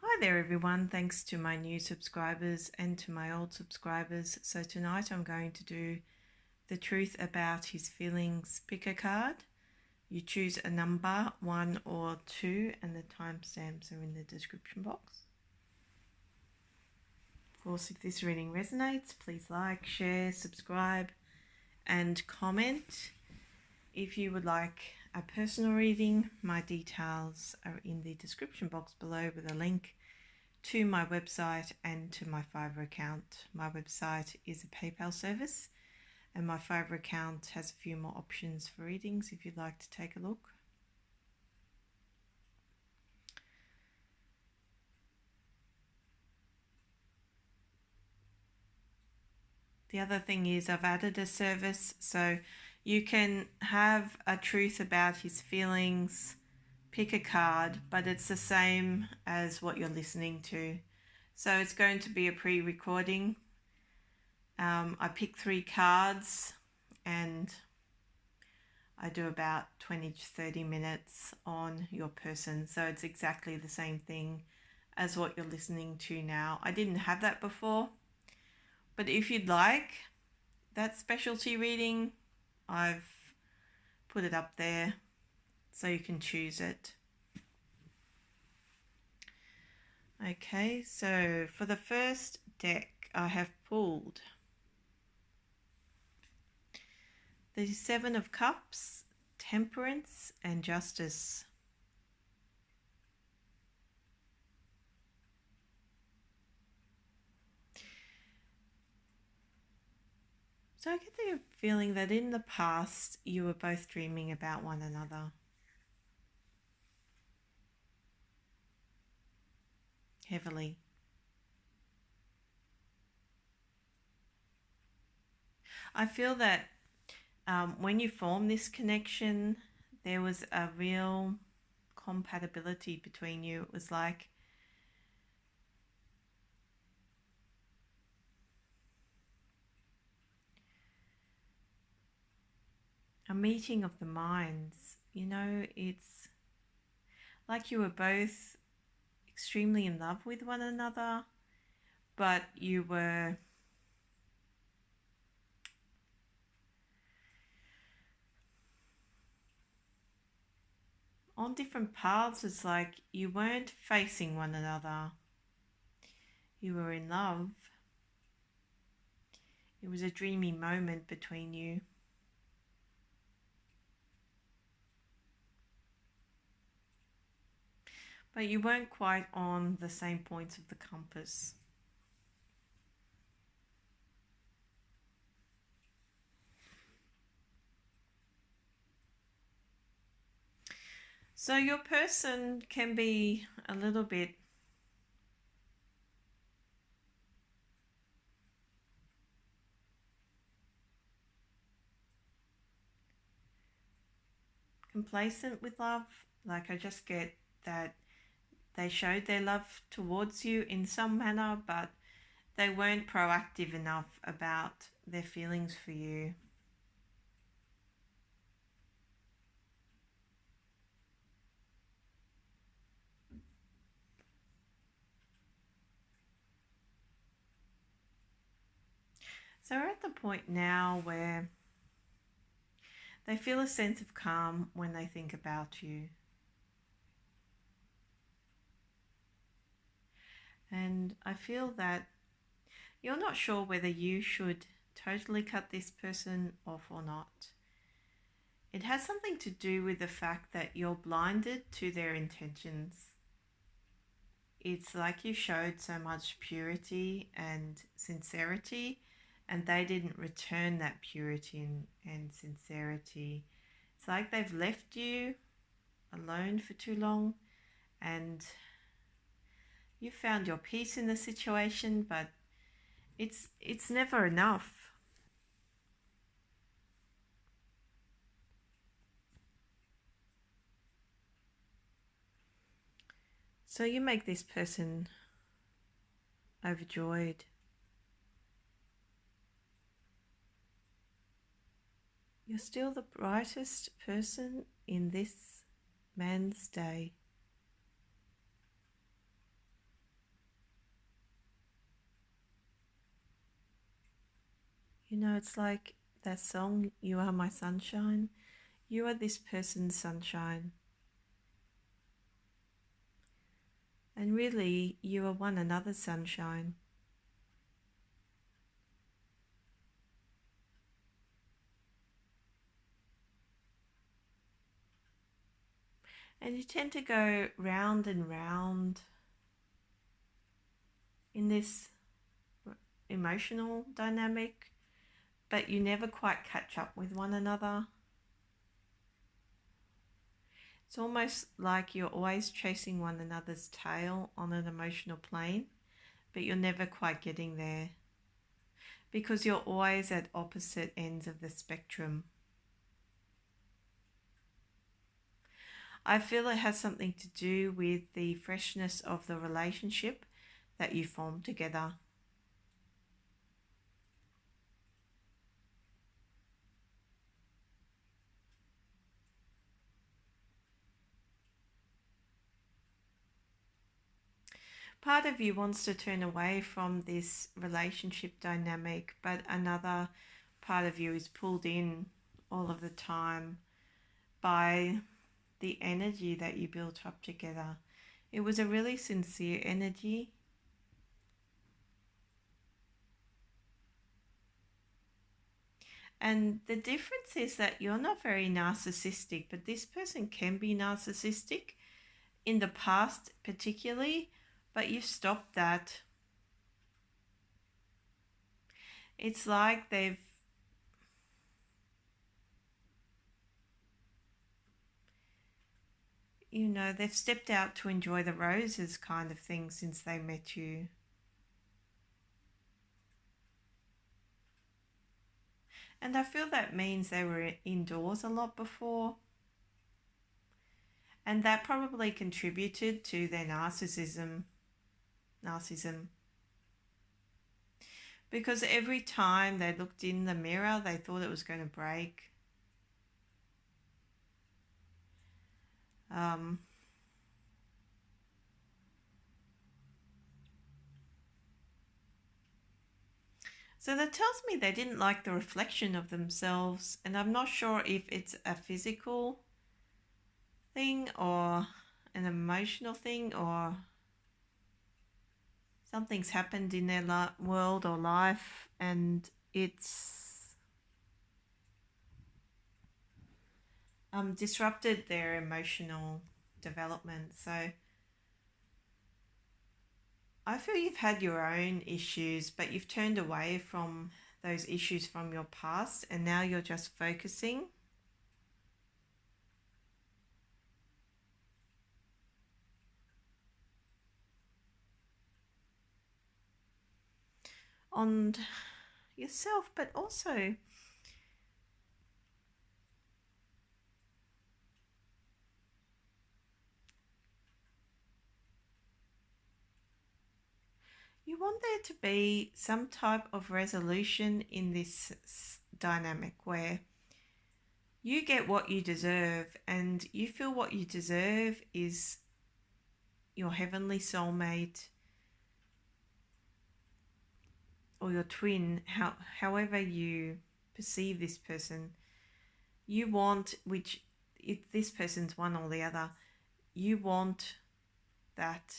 Hi there everyone, thanks to my new subscribers and to my old subscribers. So tonight I'm going to do the truth about his feelings. Pick a card. You choose a number, 1 or 2, and the timestamps are in the description box. Of course, if this reading resonates, please like, share, subscribe and comment. If you would like a personal reading, my details are in the description box below with a link to my website and to my Fiverr account. My website is a PayPal service and my Fiverr account has a few more options for readings if you'd like to take a look. The other thing is I've added a service so you can have a truth about his feelings, pick a card, but it's the same as what you're listening to. So it's going to be a pre-recording. I pick 3 cards and I do about 20 to 30 minutes on your person. So it's exactly the same thing as what you're listening to now. I didn't have that before, but if you'd like that specialty reading, I've put it up there so you can choose it. Okay, so for the first deck I have pulled the 7 of Cups, Temperance and Justice. So I get the feeling that in the past you were both dreaming about one another. Heavily. I feel that when you form this connection, there was a real compatibility between you. It was like a meeting of the minds. You know, it's like you were both extremely in love with one another, but you were on different paths. It's like you weren't facing one another. You were in love. It was a dreamy moment between you. But you weren't quite on the same points of the compass. So your person can be a little bit complacent with love. Like I just get that they showed their love towards you in some manner, but they weren't proactive enough about their feelings for you. So we're at the point now where they feel a sense of calm when they think about you. And I feel that you're not sure whether you should totally cut this person off or not. It has something to do with the fact that you're blinded to their intentions. It's like you showed so much purity and sincerity, and they didn't return that purity and sincerity. It's like they've left you alone for too long, and you found your peace in the situation, but it's never enough. So you make this person overjoyed. You're still the brightest person in this man's day. It's like that song, You Are My Sunshine. You are this person's sunshine. And really, you are one another's sunshine. And you tend to go round and round in this emotional dynamic, but you never quite catch up with one another. It's almost like you're always chasing one another's tail on an emotional plane, but you're never quite getting there because you're always at opposite ends of the spectrum. I feel it has something to do with the freshness of the relationship that you form together. Part of you wants to turn away from this relationship dynamic, but another part of you is pulled in all of the time by the energy that you built up together. It was a really sincere energy. And the difference is that you're not very narcissistic, but this person can be narcissistic in the past, particularly, but you've stopped that. It's like they've stepped out to enjoy the roses kind of thing since they met you. And I feel that means they were indoors a lot before. And that probably contributed to their narcissism. Because every time they looked in the mirror, they thought it was going to break. Um, so that tells me they didn't like the reflection of themselves. And I'm not sure if it's a physical thing or an emotional thing or something's happened in their world or life and it's disrupted their emotional development. So I feel you've had your own issues, but you've turned away from those issues from your past and now you're just focusing on yourself, but also you want there to be some type of resolution in this dynamic where you get what you deserve and you feel what you deserve is your heavenly soulmate or your twin, however you perceive this person. You want, which if this person's one or the other, you want that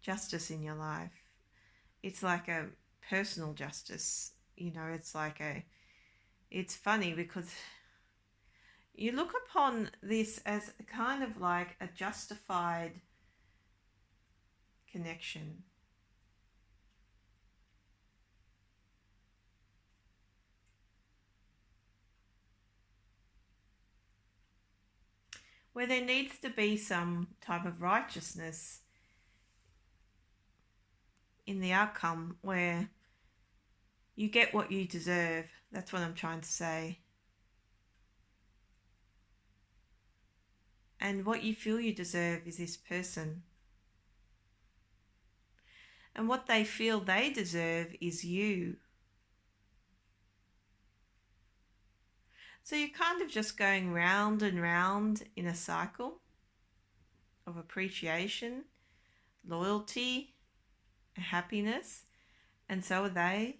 justice in your life. It's like a personal justice, it's funny because you look upon this as kind of like a justified connection. Where there needs to be some type of righteousness in the outcome where you get what you deserve. That's what I'm trying to say. And what you feel you deserve is this person. And what they feel they deserve is you. So you're kind of just going round and round in a cycle of appreciation, loyalty, happiness, and so are they.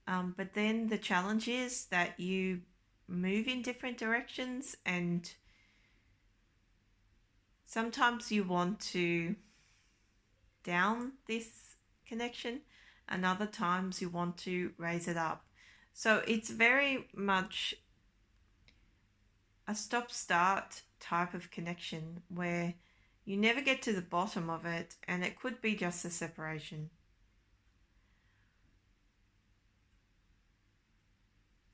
But then the challenge is that you move in different directions, and sometimes you want to down this connection, and other times you want to raise it up. So it's very much a stop start type of connection where you never get to the bottom of it, and it could be just a separation.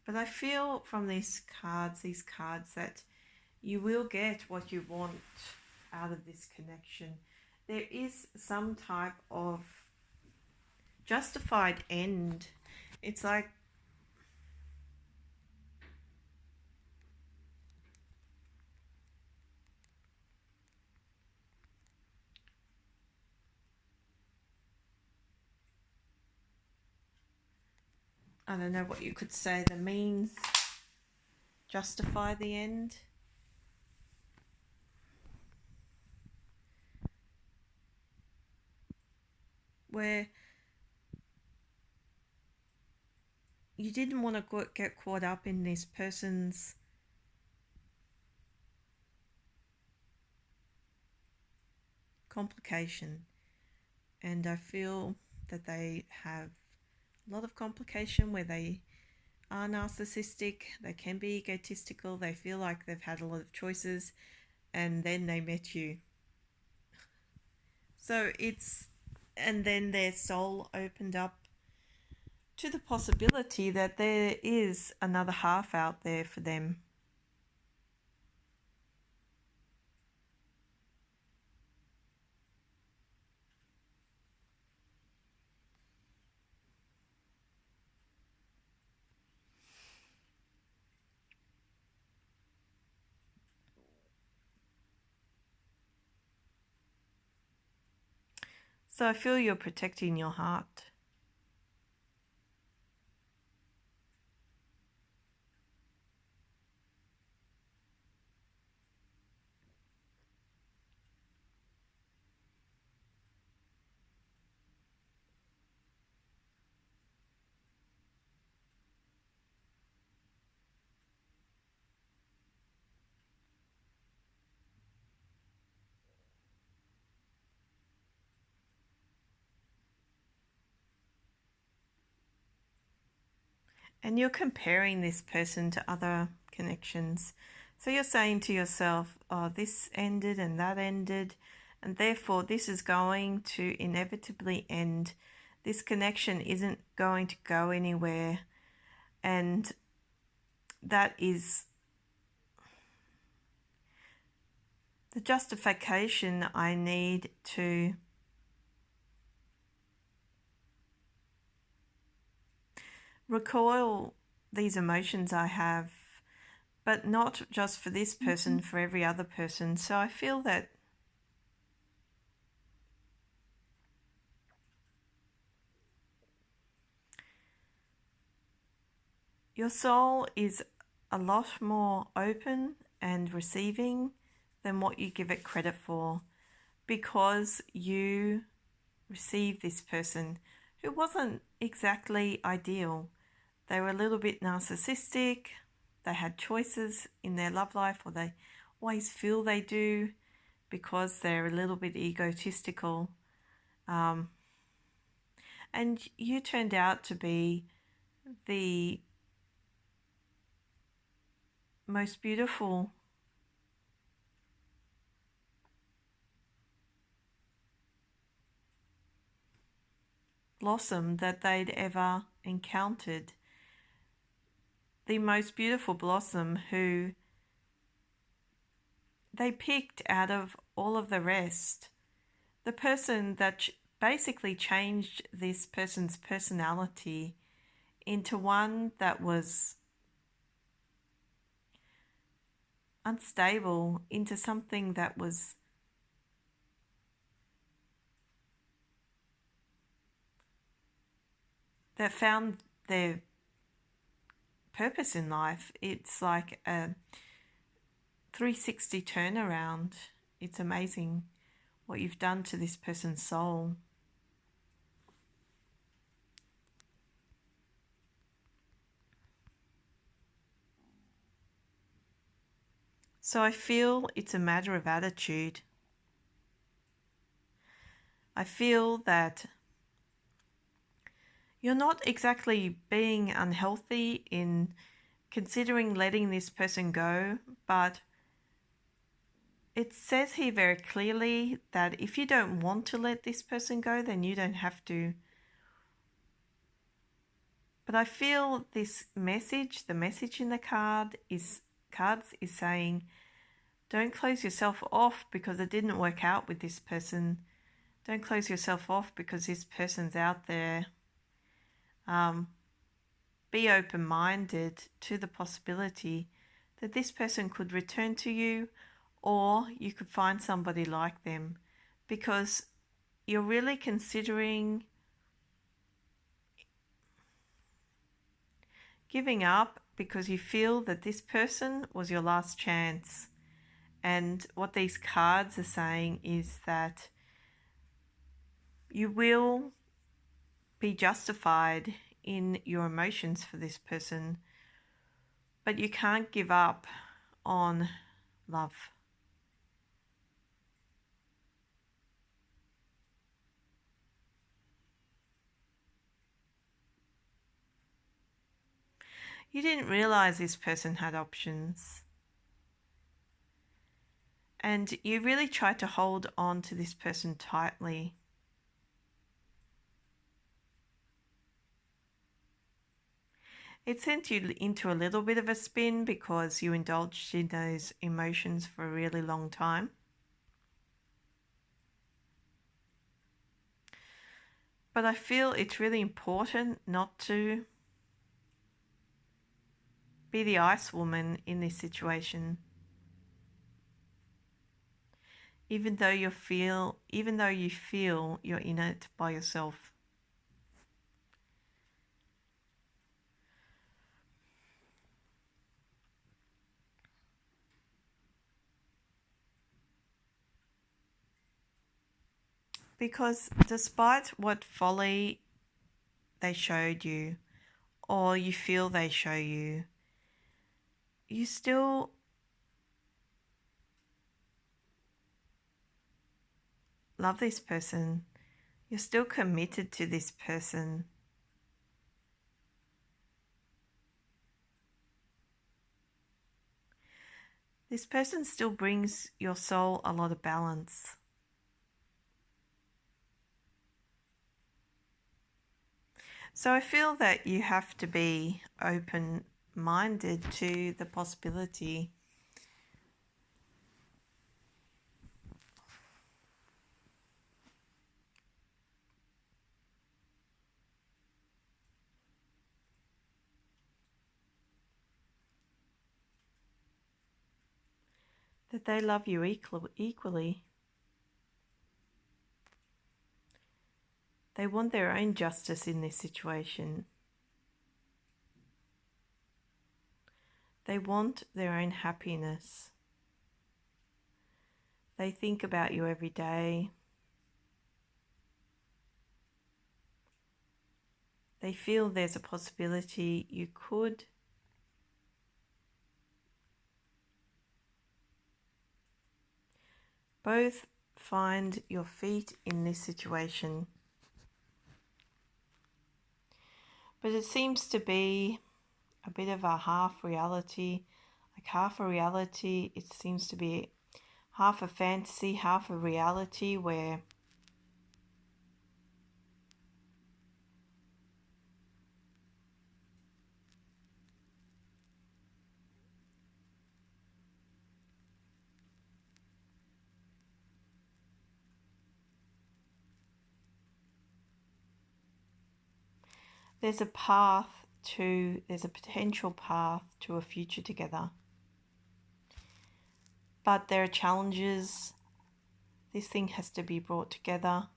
But I feel from these cards, that you will get what you want out of this connection. There is some type of justified end. It's like I don't know what you could say, the means justify the end. Where you didn't want to get caught up in this person's complication. And I feel that they have a lot of complication where they are narcissistic, they can be egotistical, they feel like they've had a lot of choices, and then they met you. So and then their soul opened up to the possibility that there is another half out there for them. So I feel you're protecting your heart. And you're comparing this person to other connections. So you're saying to yourself, oh, this ended and that ended, and therefore this is going to inevitably end. This connection isn't going to go anywhere. And that is the justification I need to recoil these emotions I have, but not just for this person, for every other person. So I feel that your soul is a lot more open and receiving than what you give it credit for, because you received this person who wasn't exactly ideal. They were a little bit narcissistic, they had choices in their love life, or they always feel they do because they're a little bit egotistical. And you turned out to be the most beautiful blossom that they'd ever encountered. The most beautiful blossom who they picked out of all of the rest. The person that basically changed this person's personality into one that was unstable, into something that was that found their purpose in life. It's like 360 turnaround. It's amazing what you've done to this person's soul. So I feel it's a matter of attitude. I feel that you're not exactly being unhealthy in considering letting this person go, but it says here very clearly that if you don't want to let this person go, then you don't have to. But I feel this message, the message in the cards is saying, don't close yourself off because it didn't work out with this person. Don't close yourself off because this person's out there. Be open-minded to the possibility that this person could return to you, or you could find somebody like them, because you're really considering giving up because you feel that this person was your last chance. And what these cards are saying is that you will be justified in your emotions for this person, but you can't give up on love. You didn't realize this person had options. And you really tried to hold on to this person tightly. It sent you into a little bit of a spin because you indulged in those emotions for a really long time. But I feel it's really important not to be the ice woman in this situation. Even though you feel you're in it by yourself. Because despite what folly they showed you, or you feel they show you, you still love this person. You're still committed to this person. This person still brings your soul a lot of balance. So I feel that you have to be open-minded to the possibility that they love you equally. They want their own justice in this situation. They want their own happiness. They think about you every day. They feel there's a possibility you could both find your feet in this situation. But it seems to be a bit of a half reality. Like half a reality, it seems to be half a fantasy, half a reality, where there's a potential path to a future together. But there are challenges. This thing has to be brought together.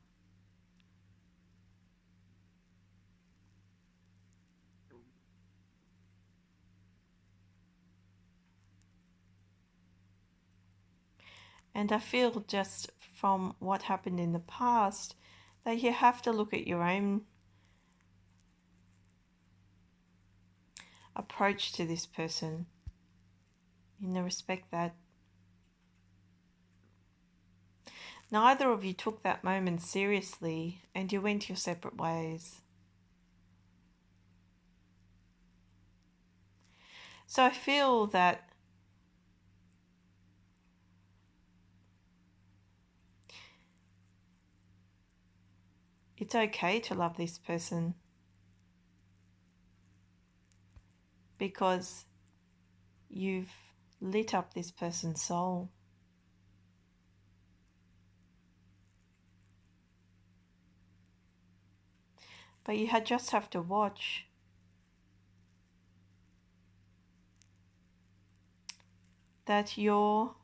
And I feel just from what happened in the past that you have to look at your own approach to this person in the respect that neither of you took that moment seriously and you went your separate ways. So I feel that it's okay to love this person because you've lit up this person's soul. But you just have to watch that your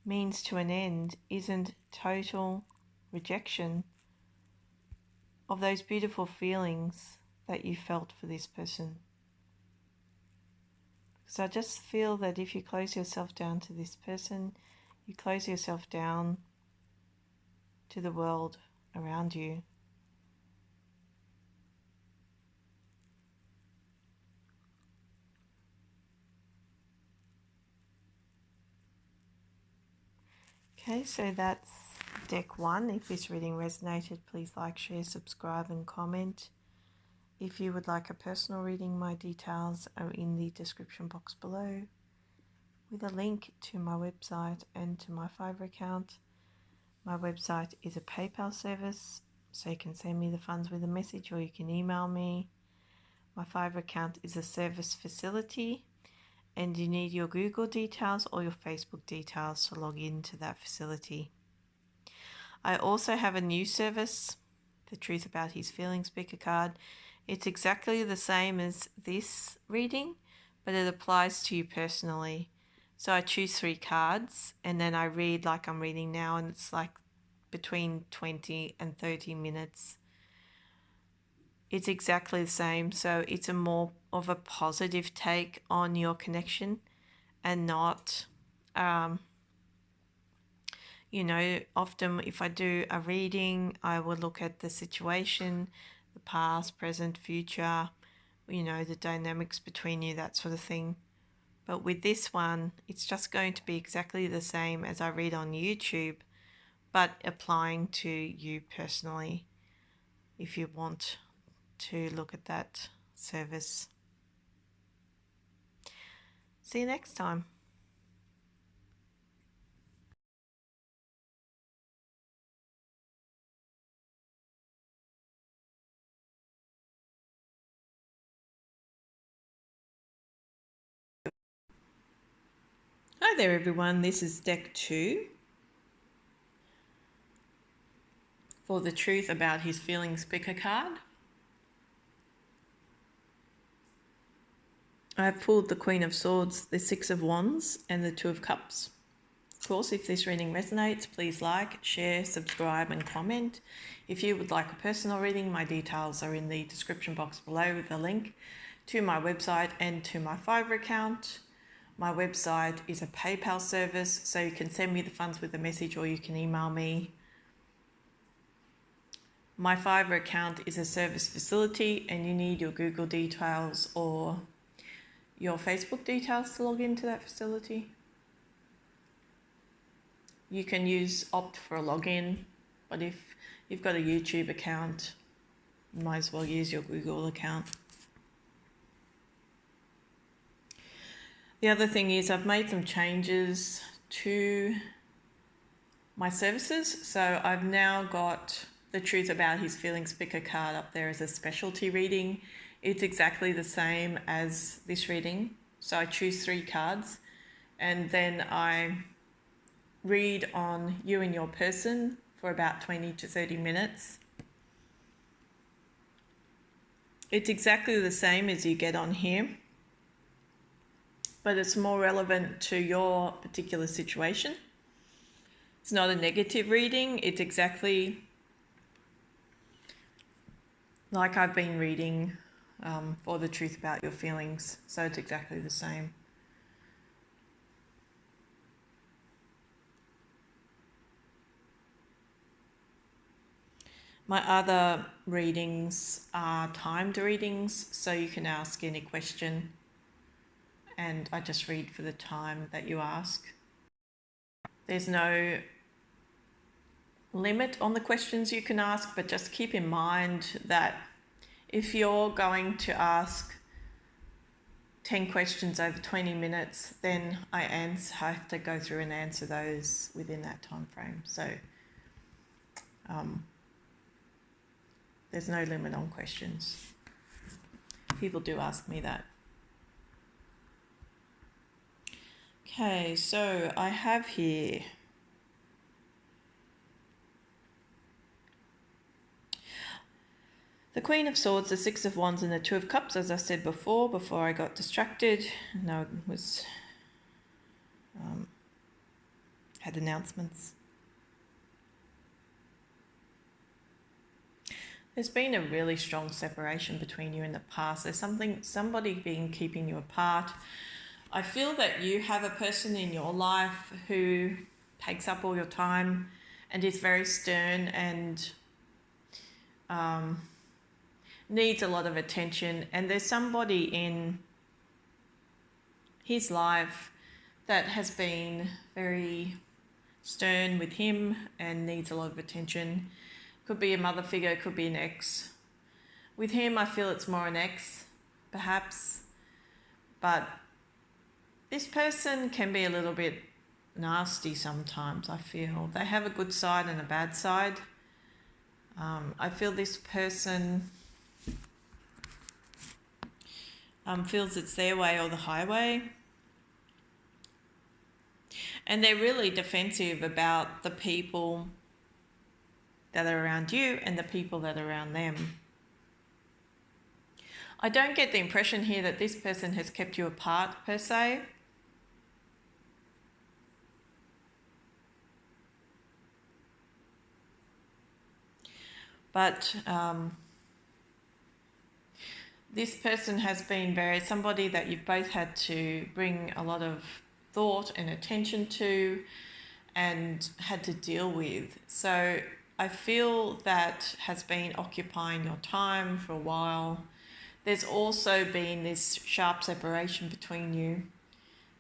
means to an end isn't total rejection of those beautiful feelings that you felt for this person. Because I just feel that if you close yourself down to this person, you close yourself down to the world around you. Okay, so that's deck 1. If this reading resonated, please like, share, subscribe and comment. If you would like a personal reading, my details are in the description box below with a link to my website and to my Fiverr account. My website is a PayPal service, so you can send me the funds with a message or you can email me. My Fiverr account is a service facility and you need your Google details or your Facebook details to log into that facility. I also have a new service, The Truth About His Feelings Pick a Card. It's exactly the same as this reading, but it applies to you personally. So I choose 3 cards and then I read like I'm reading now, and it's like between 20 and 30 minutes. It's exactly the same. So it's a more of a positive take on your connection and not, often if I do a reading, I will look at the situation, the past, present, future, the dynamics between you, that sort of thing. But with this one, it's just going to be exactly the same as I read on YouTube, but applying to you personally if you want to look at that service. See you next time. Hi there everyone, this is deck 2 for The Truth About His Feelings Pick a Card. I've pulled the Queen of Swords, the Six of Wands and the Two of Cups. Of course, if this reading resonates, please like, share, subscribe and comment. If you would like a personal reading, my details are in the description box below with a link to my website and to my Fiverr account. My website is a PayPal service, so you can send me the funds with a message or you can email me. My Fiverr account is a service facility and you need your Google details or your Facebook details to log into that facility. You can opt for a login, but if you've got a YouTube account, you might as well use your Google account. The other thing is I've made some changes to my services. So I've now got The Truth About His Feelings Pick a Card up there as a specialty reading. It's exactly the same as this reading. So I choose 3 cards and then I read on you and your person for about 20 to 30 minutes. It's exactly the same as you get on here, but it's more relevant to your particular situation. It's not a negative reading. It's exactly like I've been reading for The Truth About Your Feelings. So it's exactly the same. My other readings are timed readings, so you can ask any question and I just read for the time that you ask. There's no limit on the questions you can ask, but just keep in mind that if you're going to ask 10 questions over 20 minutes, then I have to go through and answer those within that time frame. So there's no limit on questions. People do ask me that. Okay, so I have here the Queen of Swords, the Six of Wands, and the Two of Cups, as I said before I got distracted. And I was had announcements. There's been a really strong separation between you in the past. There's somebody been keeping you apart. I feel that you have a person in your life who takes up all your time and is very stern and needs a lot of attention. And there's somebody in his life that has been very stern with him and needs a lot of attention. Could be a mother figure, could be an ex. With him, I feel it's more an ex, perhaps. But this person can be a little bit nasty sometimes, I feel. They have a good side and a bad side. I feel this person feels it's their way or the highway. And they're really defensive about the people that are around you and the people that are around them. I don't get the impression here that this person has kept you apart per se. But this person has been somebody that you've both had to bring a lot of thought and attention to and had to deal with. So I feel that has been occupying your time for a while. There's also been this sharp separation between you,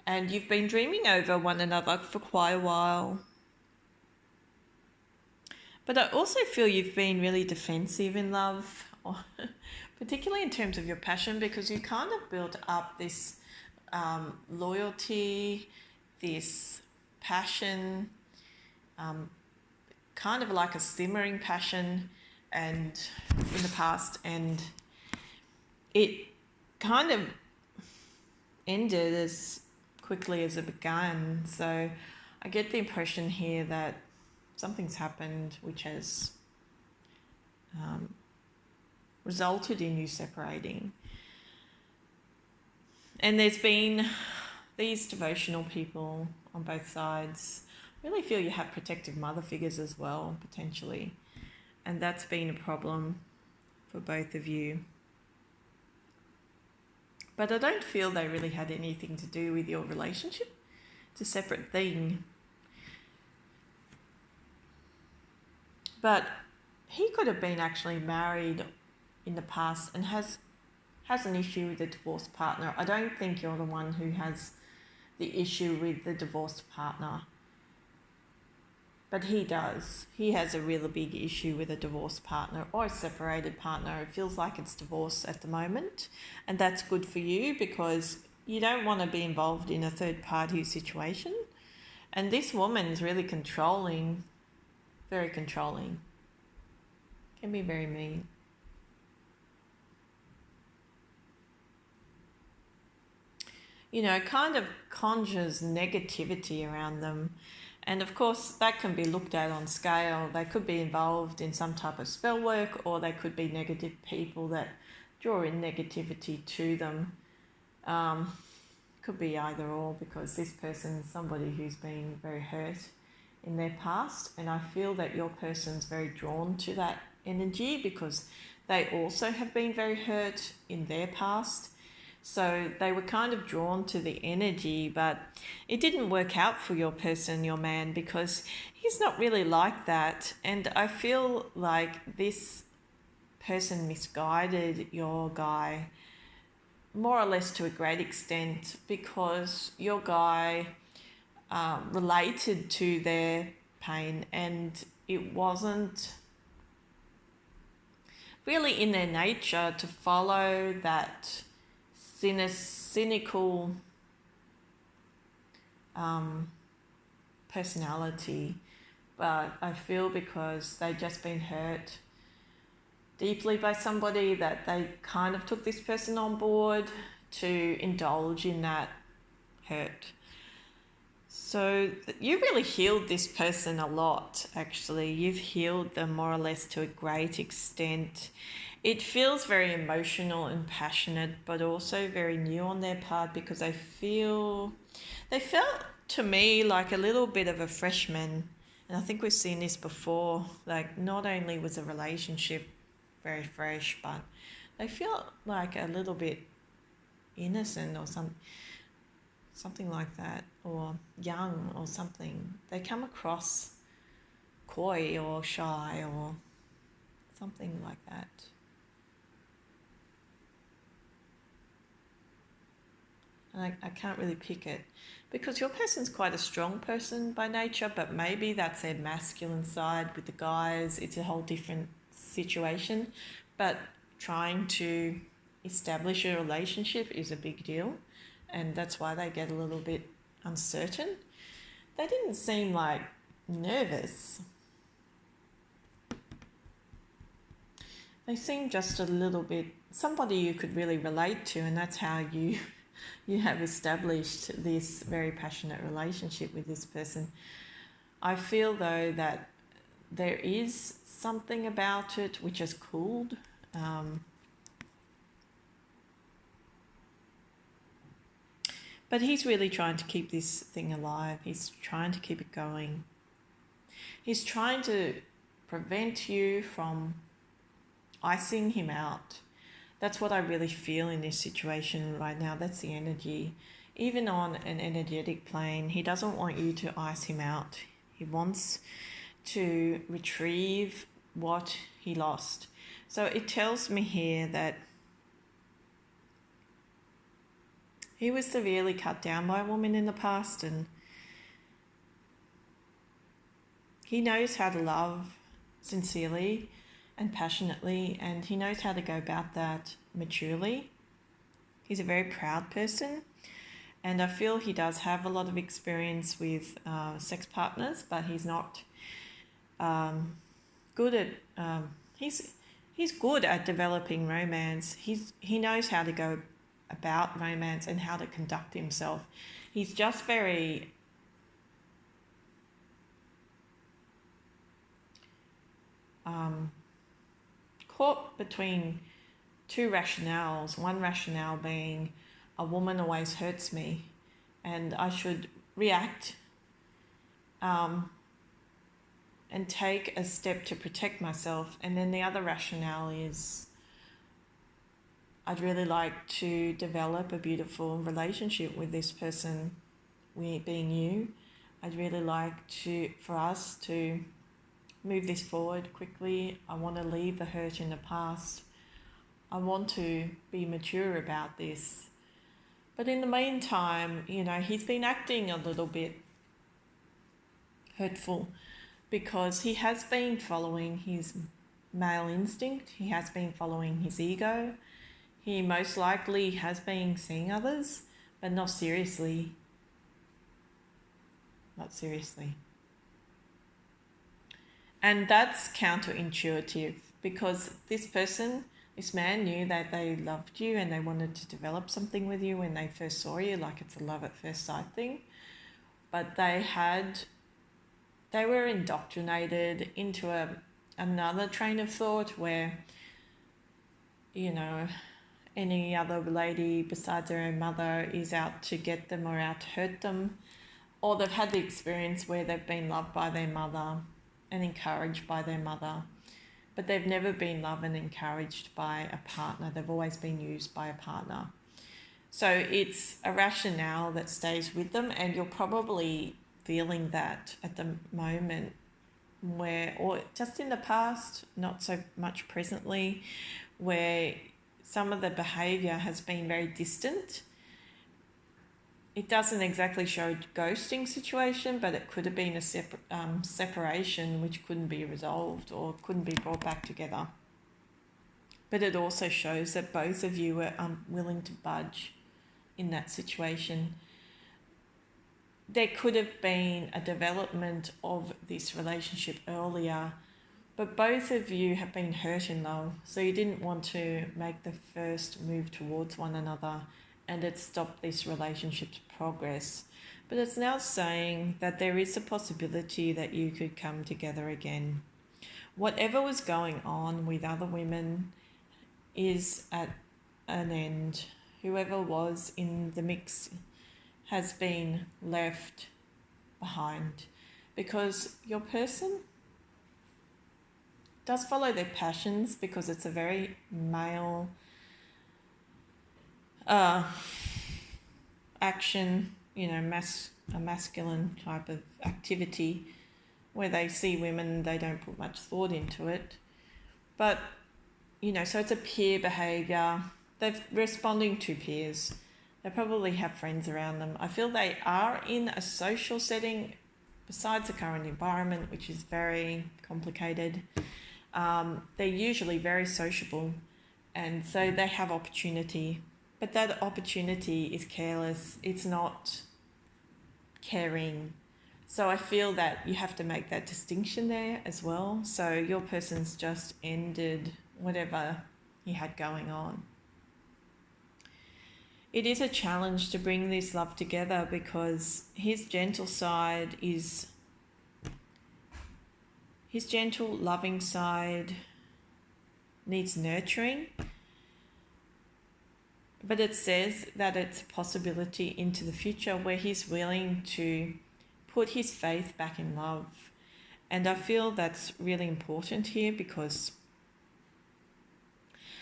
and you've been dreaming over one another for quite a while. But I also feel you've been really defensive in love, particularly in terms of your passion, because you kind of built up this loyalty, this passion, kind of like a simmering passion and in the past, and it kind of ended as quickly as it began. So I get the impression here that something's happened which has resulted in you separating. And there's been these devotional people on both sides. I really feel you have protective mother figures as well, potentially. And that's been a problem for both of you. But I don't feel they really had anything to do with your relationship. It's a separate thing. But he could have been actually married in the past and has an issue with a divorced partner. I don't think you're the one who has the issue with the divorced partner. But he does. He has a really big issue with a divorced partner or a separated partner. It feels like it's divorce at the moment. And that's good for you because you don't want to be involved in a third party situation. And this woman's really controlling, very controlling. Can be very mean. You know, kind of conjures negativity around them. And of course, that can be looked at on scale. They could be involved in some type of spell work, or they could be negative people that draw in negativity to them. Could be either or, because this person's somebody who's been very hurt in their past. And I feel that your person's very drawn to that energy because they also have been very hurt in their past. So they were kind of drawn to the energy, but it didn't work out for your person, your man, because he's not really like that. And I feel like this person misguided your guy more or less to a great extent, because your guy related to their pain, and it wasn't really in their nature to follow that cynical personality. But I feel because they've just been hurt deeply by somebody, that they kind of took this person on board to indulge in that hurt. So you really healed this person a lot, actually. You've healed them more or less to a great extent. It feels very emotional and passionate, but also very new on their part, because they felt to me like a little bit of a freshman. And I think we've seen this before. Like, not only was the relationship very fresh, but they feel like a little bit innocent or something like that, or young or something. They come across coy or shy or something like that. And I can't really pick it, because your person's quite a strong person by nature, but maybe that's their masculine side. With the guys, it's a whole different situation. But trying to establish a relationship is a big deal, and that's why they get a little bit uncertain. They didn't seem like nervous. They seemed just a little bit somebody you could really relate to, and that's how you have established this very passionate relationship with this person. I feel though that there is something about it which has cooled. But he's really trying to keep this thing alive. He's trying to keep it going. He's trying to prevent you from icing him out. That's what I really feel in this situation right now. That's the energy. Even on an energetic plane, he doesn't want you to ice him out. He wants to retrieve what he lost. So it tells me here that he was severely cut down by a woman in the past, and he knows how to love sincerely and passionately, and he knows how to go about that maturely. He's a very proud person, and I feel he does have a lot of experience with sex partners, but he's not good at he's good at developing romance. He knows how to go about romance and how to conduct himself. He's just very caught between two rationales. One rationale being, a woman always hurts me and I should react and take a step to protect myself. And then the other rationale is, I'd really like to develop a beautiful relationship with this person, we being you. I'd really like for us to move this forward quickly. I want to leave the hurt in the past. I want to be mature about this. But in the meantime, he's been acting a little bit hurtful, because he has been following his male instinct. He has been following his ego. He most likely has been seeing others, but not seriously. Not seriously. And that's counterintuitive, because this man knew that they loved you and they wanted to develop something with you when they first saw you, like it's a love at first sight thing. But they were indoctrinated into another train of thought where, any other lady besides their own mother is out to get them or out to hurt them. Or they've had the experience where they've been loved by their mother and encouraged by their mother, but they've never been loved and encouraged by a partner. They've always been used by a partner. So it's a rationale that stays with them, and you're probably feeling that at the moment, where, or just in the past, not so much presently, where some of the behavior has been very distant. It doesn't exactly show a ghosting situation, but it could have been a separation which couldn't be resolved or couldn't be brought back together. But it also shows that both of you were unwilling to budge in that situation. There could have been a development of this relationship earlier, but both of you have been hurt in love, so you didn't want to make the first move towards one another, and it stopped this relationship's progress. But it's now saying that there is a possibility that you could come together again. Whatever was going on with other women is at an end. Whoever was in the mix has been left behind, because your person does follow their passions, because it's a very male action, a masculine type of activity where they see women, they don't put much thought into it. But, so it's a peer behaviour. They're responding to peers. They probably have friends around them. I feel they are in a social setting besides the current environment, which is very complicated. They're usually very sociable, and so they have opportunity. But that opportunity is careless. It's not caring. So I feel that you have to make that distinction there as well. So your person's just ended whatever he had going on. It is a challenge to bring this love together, because his gentle, loving side needs nurturing. But it says that it's a possibility into the future where he's willing to put his faith back in love. And I feel that's really important here, because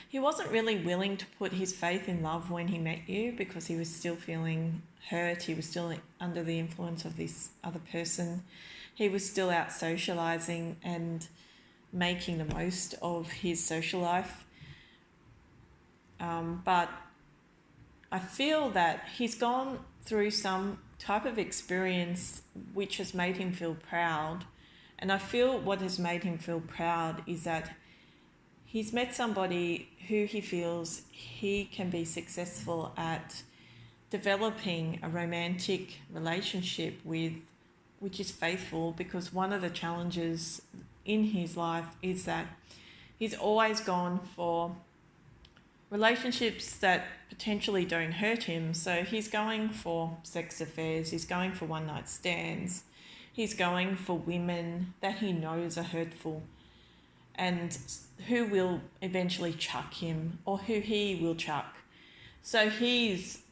he wasn't really willing to put his faith in love when he met you, because he was still feeling hurt. He was still under the influence of this other person. He was still out socializing and making the most of his social life. But I feel that he's gone through some type of experience which has made him feel proud. And I feel what has made him feel proud is that he's met somebody who he feels he can be successful at developing a romantic relationship with, which is faithful, because one of the challenges in his life is that he's always gone for relationships that potentially don't hurt him. So he's going for sex affairs, he's going for one-night stands, he's going for women that he knows are hurtful and who will eventually chuck him, or who he will chuck. So he's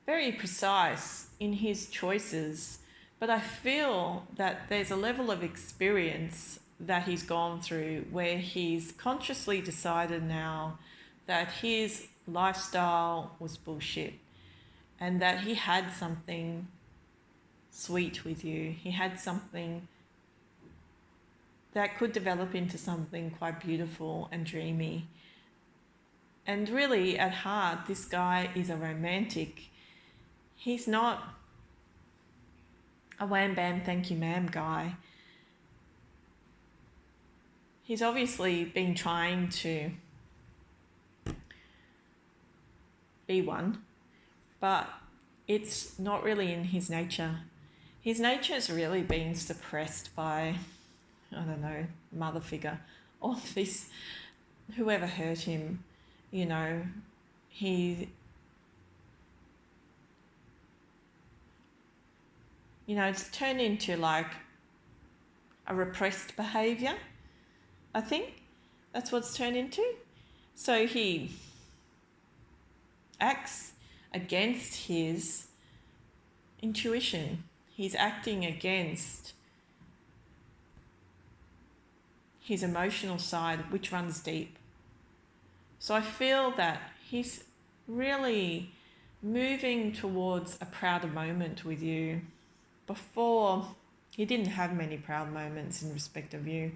very precise in his choices, but I feel that there's a level of experience that he's gone through where he's consciously decided now that his lifestyle was bullshit, and that he had something sweet with you. He had something that could develop into something quite beautiful and dreamy. And really, at heart, this guy is a romantic. He's not a wham bam thank you ma'am guy. He's obviously been trying to be one, but it's not really in his nature. His nature's really been suppressed by, I don't know, mother figure, or this, whoever hurt him, it's turned into like a repressed behaviour, I think. That's what it's turned into. So he acts against his intuition. He's acting against his emotional side, which runs deep. So I feel that he's really moving towards a prouder moment with you. Before, he didn't have many proud moments in respect of you.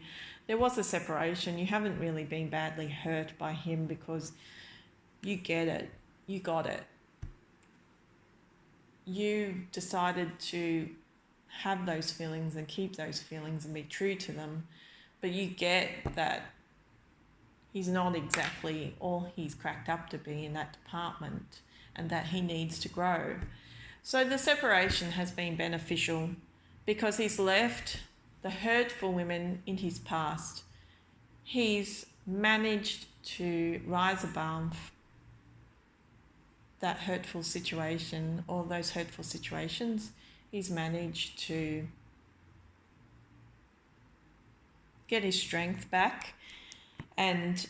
There was a separation. You haven't really been badly hurt by him because you get it. You got it. You decided to have those feelings and keep those feelings and be true to them. But you get that he's not exactly all he's cracked up to be in that department and that he needs to grow. So the separation has been beneficial because he's left the hurtful women in his past. He's managed to rise above that hurtful situation or those hurtful situations. He's managed to get his strength back and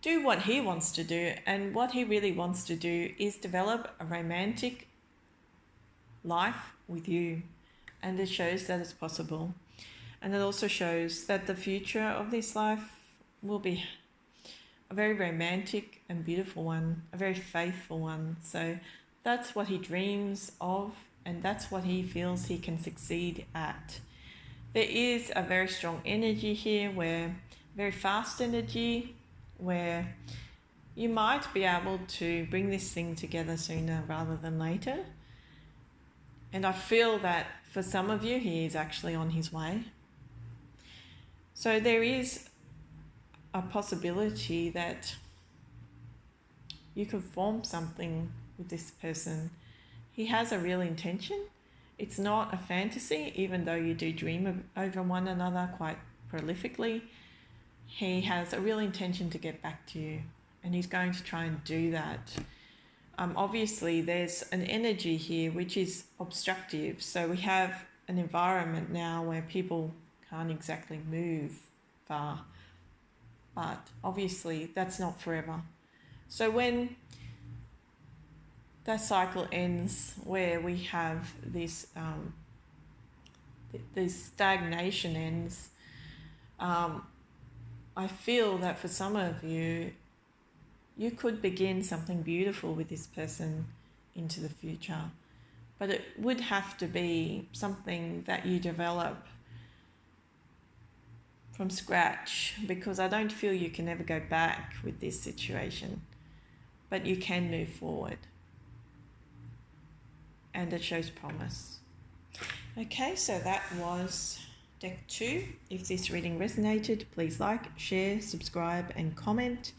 do what he wants to do. And what he really wants to do is develop a romantic life with you. And it shows that it's possible. And it also shows that the future of this life will be a very romantic and beautiful one, a very faithful one. So that's what he dreams of, and that's what he feels he can succeed at. There is a very strong energy here, where very fast energy, where you might be able to bring this thing together sooner rather than later. And I feel that for some of you, he is actually on his way. So there is a possibility that you could form something with this person. He has a real intention. It's not a fantasy, even though you do dream over one another quite prolifically. He has a real intention to get back to you, and he's going to try and do that. Obviously, there's an energy here which is obstructive. So we have an environment now where people can't exactly move far. But obviously, that's not forever. So when that cycle ends, where we have this stagnation ends, I feel that for some of you, you could begin something beautiful with this person into the future. But it would have to be something that you develop from scratch, because I don't feel you can ever go back with this situation. But you can move forward. And it shows promise. Okay, so that was deck 2. If this reading resonated, please like, share, subscribe and comment.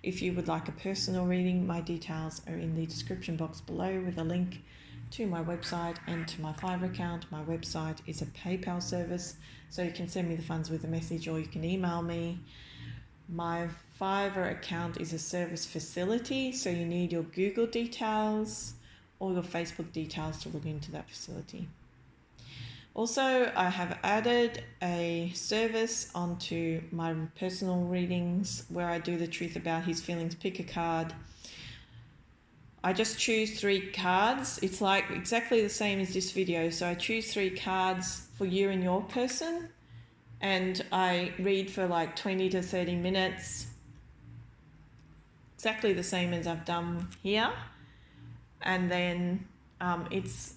If you would like a personal reading, my details are in the description box below with a link to my website and to my Fiverr account. My website is a PayPal service, so you can send me the funds with a message or you can email me. My Fiverr account is a service facility, so you need your Google details or your Facebook details to log into that facility. Also, I have added a service onto my personal readings where I do the truth about his feelings, pick a card. I just choose 3 cards. It's like exactly the same as this video. So I choose 3 cards for you and your person, and I read for like 20 to 30 minutes. Exactly the same as I've done here. And then it's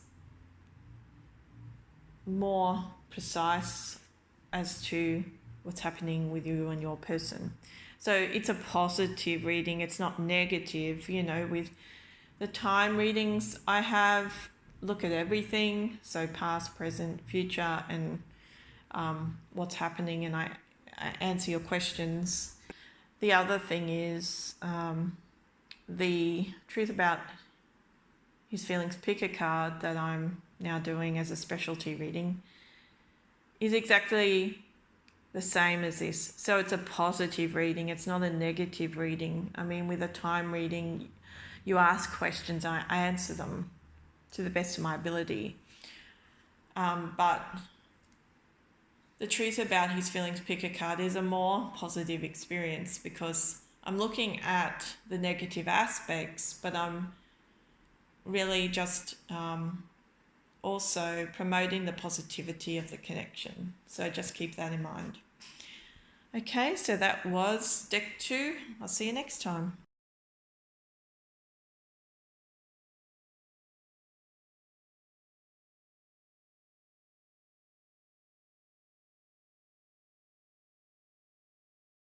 more precise as to what's happening with you and your person. So it's a positive reading. It's not negative. You know, with the time readings I have, look at everything. So past, present, future, and what's happening, and I answer your questions. The other thing is the truth about his feelings, pick a card, that I'm now doing as a specialty reading, is exactly the same as this. So it's a positive reading. It's not a negative reading. I mean, with a time reading, you ask questions, I answer them to the best of my ability. But the truth about his feelings, pick a card, is a more positive experience, because I'm looking at the negative aspects, but I'm really just also promoting the positivity of the connection. So just keep that in mind. Okay, so that was deck 2. I'll see you next time.